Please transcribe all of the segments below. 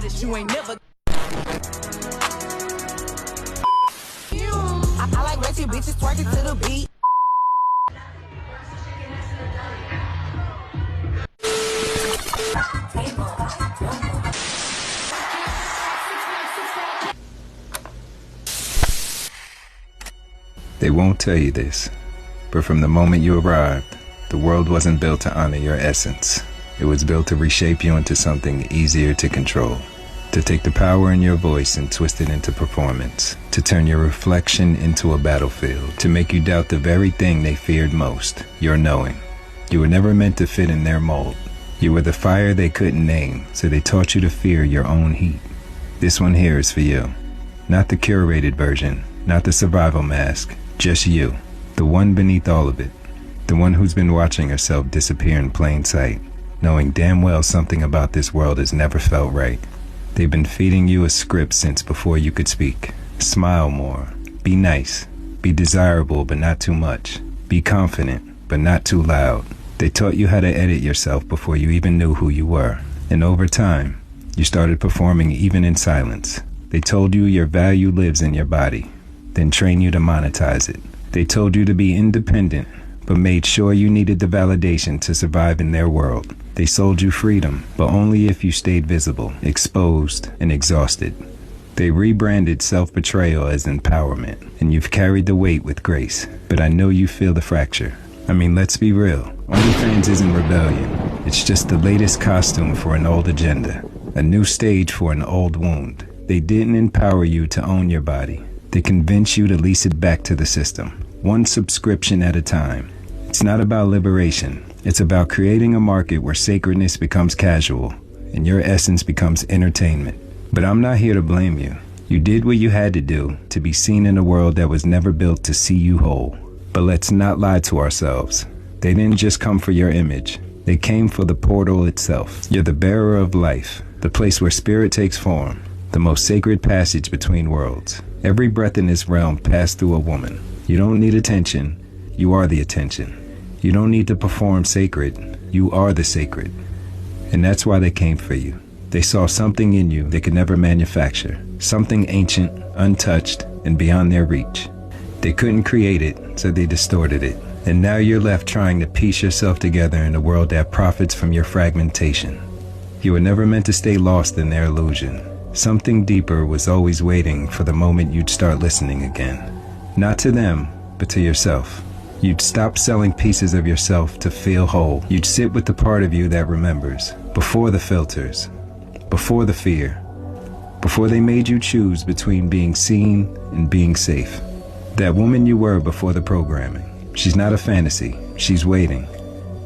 baddest, you ain't never. I like ratchet bitches twerking to the beat. They won't tell you this, but from the moment you arrived, the world wasn't built to honor your essence. It was built to reshape you into something easier to control, to take the power in your voice and twist it into performance, to turn your reflection into a battlefield, to make you doubt the very thing they feared most, your knowing. You were never meant to fit in their mold. You were the fire they couldn't name, so they taught you to fear your own heat. This one here is for you. Not the curated version, not the survival mask, just you, the one beneath all of it, the one who's been watching herself disappear in plain sight, knowing damn well something about this world has never felt right. They've been feeding you a script since before you could speak. Smile more, be nice, be desirable but not too much, be confident but not too loud. They taught you how to edit yourself before you even knew who you were, and over time, you started performing even in silence. They told you your value lives in your body, then train you to monetize it. They told you to be independent, but made sure you needed the validation to survive in their world. They sold you freedom, but only if you stayed visible, exposed, and exhausted. They rebranded self-betrayal as empowerment, and you've carried the weight with grace. But I know you feel the fracture. I mean, let's be real. OnlyFans isn't rebellion. It's just the latest costume for an old agenda, a new stage for an old wound. They didn't empower you to own your body. They convince you to lease it back to the system, one subscription at a time. It's not about liberation. It's about creating a market where sacredness becomes casual and your essence becomes entertainment. But I'm not here to blame you. You did what you had to do to be seen in a world that was never built to see you whole. But let's not lie to ourselves. They didn't just come for your image. They came for the portal itself. You're the bearer of life, the place where spirit takes form, the most sacred passage between worlds. Every breath in this realm passed through a woman. You don't need attention. You are the attention. You don't need to perform sacred. You are the sacred. And that's why they came for you. They saw something in you they could never manufacture. Something ancient, untouched, and beyond their reach. They couldn't create it, so they distorted it. And now you're left trying to piece yourself together in a world that profits from your fragmentation. You were never meant to stay lost in their illusion. Something deeper was always waiting for the moment you'd start listening again. Not to them, but to yourself. You'd stop selling pieces of yourself to feel whole. You'd sit with the part of you that remembers, before the filters, before the fear, before they made you choose between being seen and being safe. That woman you were before the programming. She's not a fantasy, she's waiting.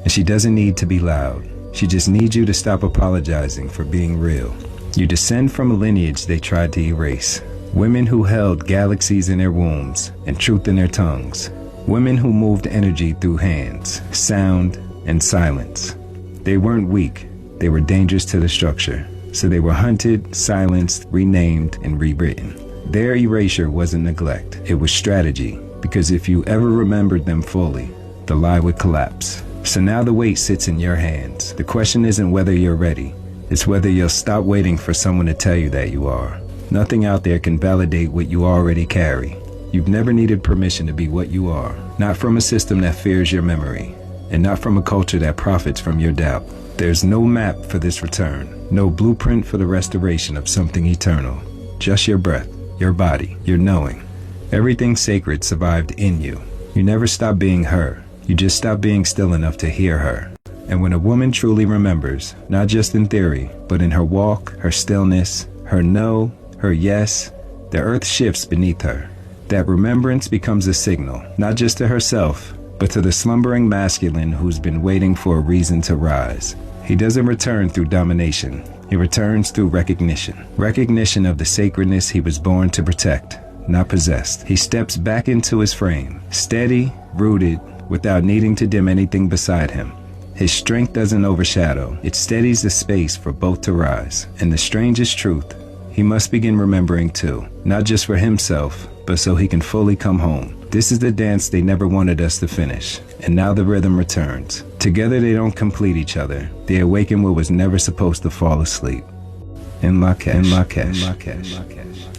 And she doesn't need to be loud. She just needs you to stop apologizing for being real. You descend from a lineage they tried to erase. Women who held galaxies in their wombs and truth in their tongues. Women who moved energy through hands, sound, and silence. They weren't weak, they were dangerous to the structure. So they were hunted, silenced, renamed, and rewritten. Their erasure wasn't neglect, it was strategy. Because if you ever remembered them fully, the lie would collapse. So now the weight sits in your hands. The question isn't whether you're ready. It's whether you'll stop waiting for someone to tell you that you are. Nothing out there can validate what you already carry. You've never needed permission to be what you are. Not from a system that fears your memory, and not from a culture that profits from your doubt. There's no map for this return, no blueprint for the restoration of something eternal. Just your breath, your body, your knowing. Everything sacred survived in you. You never stopped being her. You just stopped being still enough to hear her. And when a woman truly remembers, not just in theory, but in her walk, her stillness, her no, her yes, the earth shifts beneath her. That remembrance becomes a signal, not just to herself, but to the slumbering masculine who's been waiting for a reason to rise. He doesn't return through domination. He returns through recognition. Recognition of the sacredness he was born to protect, not possessed. He steps back into his frame, steady, rooted, without needing to dim anything beside him. His strength doesn't overshadow. It steadies the space for both to rise. And the strangest truth, he must begin remembering too, not just for himself, but so he can fully come home. This is the dance they never wanted us to finish, and now the rhythm returns. Together they don't complete each other. They awaken what was never supposed to fall asleep. in my cash, in my cash, in my cash, in my cash.